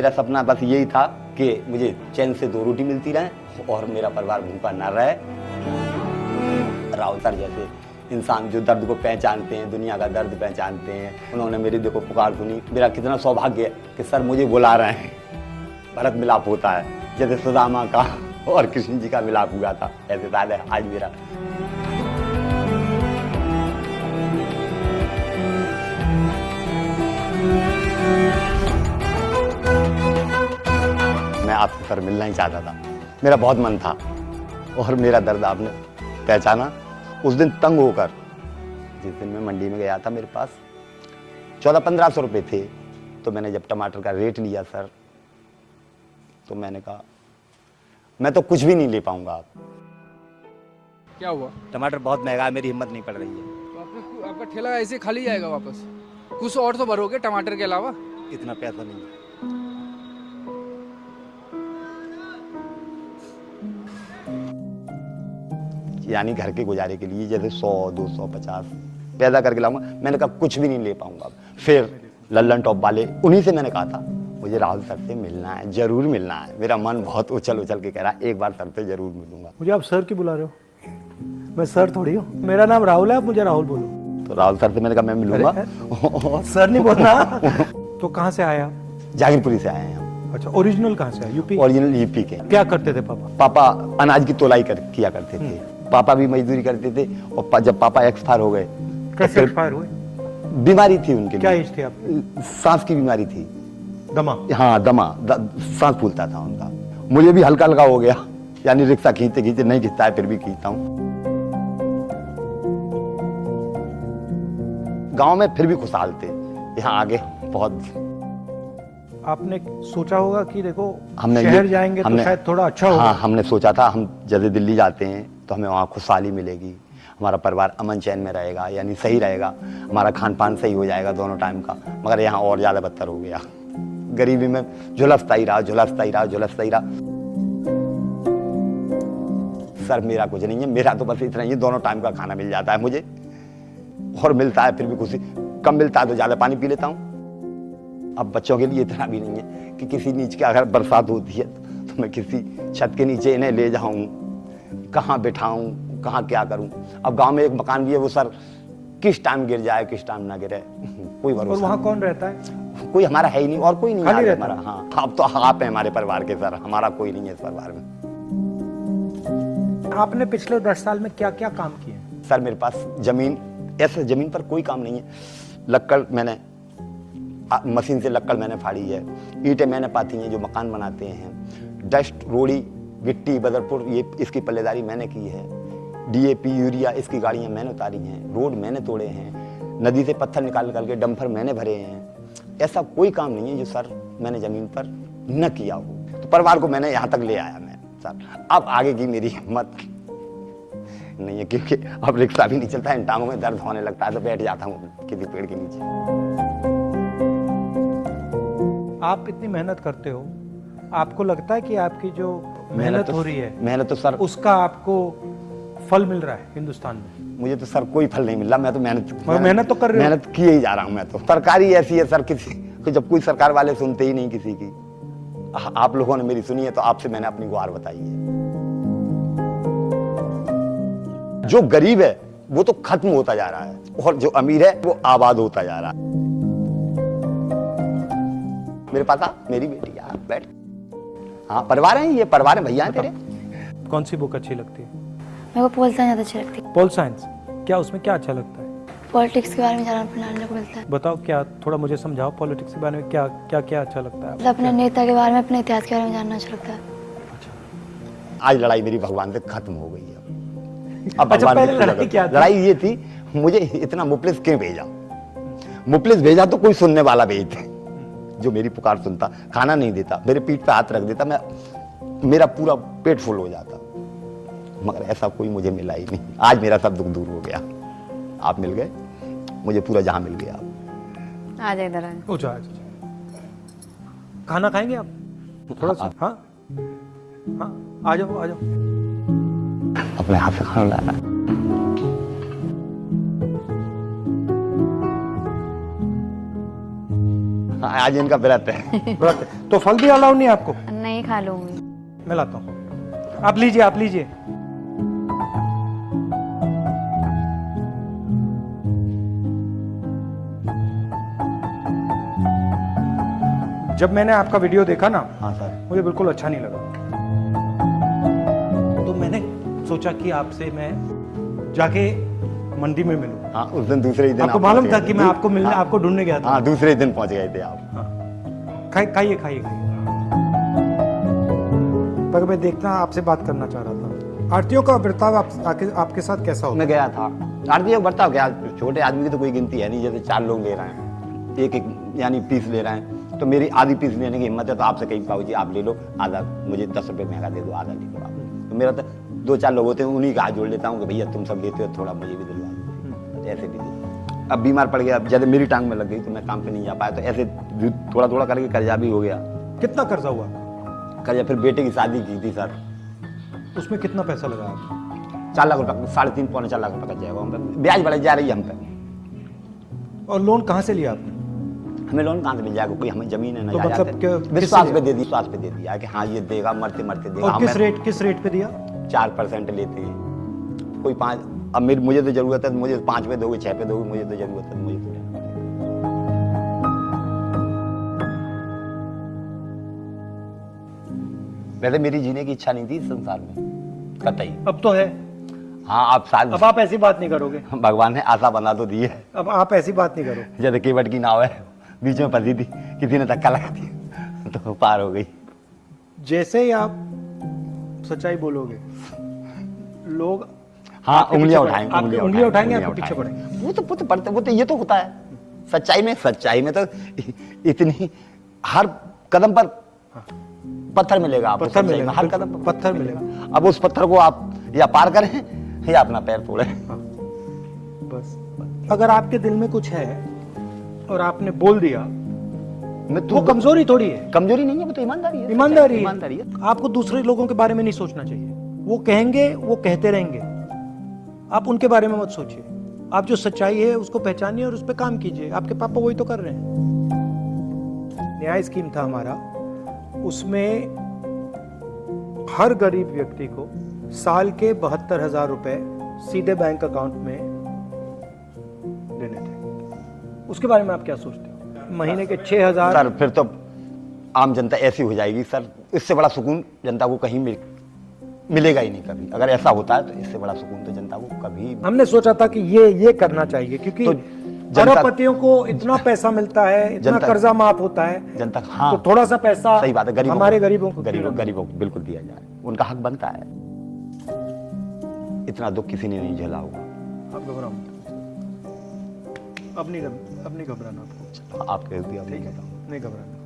मेरा सपना बस यही था कि मुझे चैन से 2 रोटी मिलती रहे और मेरा परिवार भूखा ना रहे। राहुल सर जैसे इंसान जो दर्द को पहचानते हैं, दुनिया का दर्द पहचानते हैं, उन्होंने मेरी देखो पुकार सुनी। मेरा कितना सौभाग्य है कि सर मुझे बुला रहे हैं। भरत मिलाप होता है जैसे सुदामा का और कृष्ण जी का मिलाप हुआ था, ऐसे शायद है आज मेरा। मैं आपसे सर मिलना ही चाहता था, मेरा बहुत मन था और मेरा दर्द आपने पहचाना। उस दिन तंग होकर, जिस दिन मैं मंडी में गया था, मेरे पास 1400-1500 रुपये थे, तो मैंने जब टमाटर का रेट लिया सर, तो मैंने कहा मैं तो कुछ भी नहीं ले पाऊंगा। आप क्या हुआ? टमाटर बहुत महंगा है, मेरी हिम्मत नहीं पड़ रही है। तो आपका ठेला ऐसे खाली जाएगा वापस? कुछ और तो भरोगे टमाटर के अलावा? इतना पैसा नहीं है। यानी घर के गुजारे के लिए जैसे 100, 200, 50 पैदा करके लाऊंगा। मैंने कहा कुछ भी नहीं ले पाऊंगा। फिर लल्लन टॉप वाले, उन्हीं से मैंने कहा था मुझे राहुल सर से मिलना है, जरूर मिलना है। मेरा मन बहुत उछल उछल के कह रहा है एक बार सर से जरूर मिलूंगा। मुझे आप सर क्यों बुला रहे हो? मैं सर थोड़ी हूँ, मेरा नाम राहुल है, आप मुझे राहुल बोलो। तो राहुल सर से मैंने कहा मैं मिलूंगा। सर नहीं बोलना। तो कहाँ से आए आप? जागीरपुरी से आए हैं हम। अच्छा, ओरिजिनल कहाँ से है? यूपी? ओरिजिनल यूपी के। क्या करते थे पापा? पापा अनाज की तोलाई किया करते थे। पापा भी मजदूरी करते थे और जब पापा एक्सपायर हो गए, कैसे एक्सपायर हुए? बीमारी थी उनके। क्या एज थी आपकी? सांस की बीमारी थी। दमा? हाँ दमा, सांस फूलता था उनका। मुझे भी हल्का हल्का हो गया, यानी रिक्शा खींचते खींचते, नहीं खींचता है फिर भी खींचता हूँ। गांव में फिर भी खुशहाल थे, यहाँ आगे बहुत। आपने सोचा होगा कि देखो हमने शहर जाएंगे तो शायद थोड़ा अच्छा होगा। हाँ, हमने सोचा था हम जैसे दिल्ली जाते हैं तो हमें वहाँ खुशहाली मिलेगी, हमारा परिवार अमन चैन में रहेगा, यानी सही रहेगा, हमारा खान पान सही हो जाएगा दोनों टाइम का। मगर यहाँ और ज़्यादा बदतर हो गया। गरीबी में झुलसता ही रहा, झुलसता ही रहा, झुलसता ही रहा। सर मेरा कुछ नहीं है, मेरा तो बस इतना ही है, दोनों टाइम का खाना मिल जाता है मुझे, और मिलता है फिर भी खुशी। कम मिलता है तो ज़्यादा पानी पी लेता हूँ। अब बच्चों के लिए इतना भी नहीं है कि किसी नीचे के अगर बरसात होती है तो मैं किसी छत के नीचे इन्हें ले जाऊं, कहाँ बिठाऊं, कहाँ क्या करूं। अब गांव में एक मकान भी है, वो सर किस टाइम गिर जाए, किस टाइम ना गिरे, कोई भरोसा। और वहाँ कौन रहता है? कोई हमारा है ही नहीं, और कोई नहीं खाली है रहता हमारा। हाँ, अब तो आप हैं हमारे परिवार के सर, हमारा कोई नहीं है इस परिवार में। आपने पिछले 10 साल में क्या क्या काम किए? सर मेरे पास जमीन, ऐसे जमीन पर कोई काम नहीं है। लक्कड़ मैंने मशीन से लक्कड़ मैंने फाड़ी है, ईंटें मैंने पाती हैं जो मकान बनाते हैं, डस्ट, रोड़ी, गिट्टी, बदरपुर, ये इसकी पल्लेदारी मैंने की है, डीएपी, यूरिया इसकी गाड़ियाँ मैंने उतारी हैं, रोड मैंने तोड़े हैं, नदी से पत्थर निकाल के डंपर मैंने भरे हैं। ऐसा कोई काम नहीं है जो सर मैंने ज़मीन पर न किया हो। तो परिवार को मैंने यहाँ तक ले आया मैं सर। अब आगे की मेरी हिम्मत नहीं है, क्योंकि अब रिक्शा भी नहीं चलता है, टांगों में दर्द होने लगता है तो बैठ जाता हूँ किसी पेड़ के नीचे। आप इतनी मेहनत करते हो, आपको लगता है कि आपकी जो मेहनत हो रही है, मेहनत तो सर, उसका आपको फल मिल रहा है हिंदुस्तान में? मुझे तो सर कोई फल नहीं मिल रहा। मैं तो मेहनत तो कर रहे हो। मेहनत किए ही जा रहा हूँ मैं तो। सरकारी ऐसी है सर, किसी को जब कोई सरकार वाले सुनते ही नहीं किसी की। आप लोगों ने मेरी सुनी है तो आपसे मैंने अपनी गुहार बताई है। जो गरीब है वो तो खत्म होता जा रहा है और जो अमीर है वो आबाद होता जा रहा है। मेरे पास आ, मेरी बेटी यार, बैठ। हाँ, परिवार है, ये परिवार है, भैया हैं तेरे। कौन सी बुक अच्छी लगती है? मेरे को पोल साइंस ज़्यादा अच्छी लगती है। Pol science? क्या उसमें क्या अच्छा लगता है? पॉलिटिक्स के बारे में जानने को मिलता है। बताओ, क्या थोड़ा मुझे समझाओ, पॉलिटिक्स के बारे में क्या क्या क्या अच्छा लगता है? मतलब अपने नेता के बारे में, अपने इतिहास के बारे में जानना अच्छा लगता है। आज लड़ाई मेरी भगवान से खत्म हो गई है। अब अच्छा, भगवान पहले की लड़ाई क्या थी? लड़ाई ये थी, मुझे इतना मुफलिस क्यों भेजा। मुफलिस भेजा तो कोई सुनने वाला भेजते जो मेरी पुकार सुनता, खाना नहीं देता, मेरे पीठ पे हाथ रख देता, मेरा पूरा पेट फुल हो जाता। मगर ऐसा कोई मुझे मिला ही नहीं। आज मेरा सब दुख दूर हो गया, आप मिल गए, मुझे पूरा जहां मिल गया। आ जाए इधर। ओ जा, खाना खाएंगे आप थोड़ा सा? हाँ हाँ, आ जाओ आ जाओ। अपने हाथ से खाना लाना। आज इनका व्रत है। व्रत है। तो फल भी अलाउ नहीं है आपको? नहीं खा लूंगी। मैं लाता हूँ, आप लीजिए, आप लीजिए। जब मैंने आपका वीडियो देखा ना, हाँ सर। मुझे बिल्कुल अच्छा नहीं लगा, तो मैंने सोचा कि आपसे मैं जाके मंडी में मिलूं। हाँ, उस दिन दूसरे ही दिन आपको आप मालूम पहुंच था गए कि थे। मैं आपको मिलने, हाँ, आपको ढूंढने गया था। हाँ, दूसरे दिन पहुंच गए थे आप। खाइए खाइए खाइए। पर मैं देखना, आपसे बात करना चाह रहा था, आरतीयों का बर्ताव आपके साथ कैसा होता मैं गया था, आरती का बर्ताव क्या, छोटे आदमी की तो कोई गिनती है नहीं। जैसे 4 लोग ले रहे हैं, एक एक यानी पीस ले रहे हैं, तो मेरी आधी पीस लेने की हिम्मत है, तो आपसे कहीं पाओ जी आप ले लो आधा, मुझे 10 रुपये महंगा दे दो, आधा ले लो आप। तो मेरा तो 2-4 लोग होते हैं, उन्हीं का हाथ जोड़ लेता हूँ कि भैया तुम सब लेते हो, थोड़ा मुझे भी दिलवा दो, ऐसे भी दे। अब बीमार पड़ गया, जैसे मेरी टांग में लग गई तो मैं काम पे नहीं जा पाया, तो ऐसे थोड़ा थोड़ा करके कर्जा भी हो गया। कितना कर्जा हुआ? कर्जा फिर बेटे की शादी की थी सर, उसमें कितना पैसा लगा आपको? 4 लाख रुपये, 3.5-4 लाख रुपये का जाएगा हम पे, ब्याज बढ़ जा रही है हम पे। और लोन कहाँ से लिया आपने? हमें लोन कहाँ से मिल जाएगा, कोई हमें जमीन है ना, तो जा मतलब जाते। क्या- विश्वास किससे पे दे दी, विश्वास पे दे दिया कि हाँ ये देगा, मरते मरते देगा। और हमें किस रेट पे दिया? 4% लेते हैं, कोई 5। अब मुझे तो जरूरत है, मुझे 5 पे दोगे, 6 पे दोगे, मुझे तो जरूरत है, मुझे तो लेना पड़ेगा। वैसे मेरी जीने की इच्छा नहीं थी इस संसार में कतई। अब तो है। हाँ, आप साल अब आप ऐसी बात नहीं करोगे। भगवान ने आशा बना तो दी है। अब आप ऐसी बात नहीं करो। जैसे केवट की नाव है, बीच में फंसी थी, किसी ने धक्का लगा दिया तो पार हो गई। जैसे ही आप सच्चाई बोलोगे, लोग हाँ, आपके उंगलियां पीछे उठाएंगे, आपकी उंगलियां उठाएंगे, आपके उंगलियां पीछे उठाएंगे। पड़ेंगे। वो तो ये तो होता है सच्चाई में तो इतनी हर कदम पर पत्थर मिलेगा आपको, पत्थर सच्चाई में मिलेगा, हर बिल्कुल, कदम पर पत्थर मिलेगा। अब उस पत्थर को आप या पार करें या अपना पैर तोड़े। बस अगर आपके दिल में कुछ है और आपने बोल दिया, मैं वो कमजोरी थोड़ी है, कमजोरी नहीं है, वो तो ईमानदारी है। ईमानदारी है। ईमानदारी है। आपको दूसरे लोगों के बारे में नहीं सोचना चाहिए। वो कहेंगे, वो कहते रहेंगे, आप उनके बारे में मत सोचिए। आप जो सच्चाई है उसको पहचानिए और उस पर काम कीजिए। आपके पापा वही तो कर रहे हैं। न्याय स्कीम था हमारा, उसमें हर गरीब व्यक्ति को साल के 72,000 रुपए सीधे बैंक अकाउंट में देने थे। उसके बारे में आप क्या सोचते हो? महीने के 6,000। सर फिर तो आम जनता ऐसी हो जाएगी सर, इससे बड़ा सुकून जनता को कहीं मिलेगा ही नहीं कभी। अगर ऐसा होता है तो इससे बड़ा सुकून तो जनता को कभी। हमने सोचा था कि ये करना चाहिए, क्योंकि तो अरबपतियों को इतना पैसा मिलता है, इतना जनता- कर्जा माफ होता है, जनता, हाँ, तो थोड़ा सा पैसा सही बात है, हमारे गरीबों को गरीबों को बिल्कुल दिया जाए, उनका हक बनता है। इतना दुख किसी ने नहीं झेला होगा। आप घबराओ मत। अब नहीं घबराना आपको। आपके नहीं घबराना।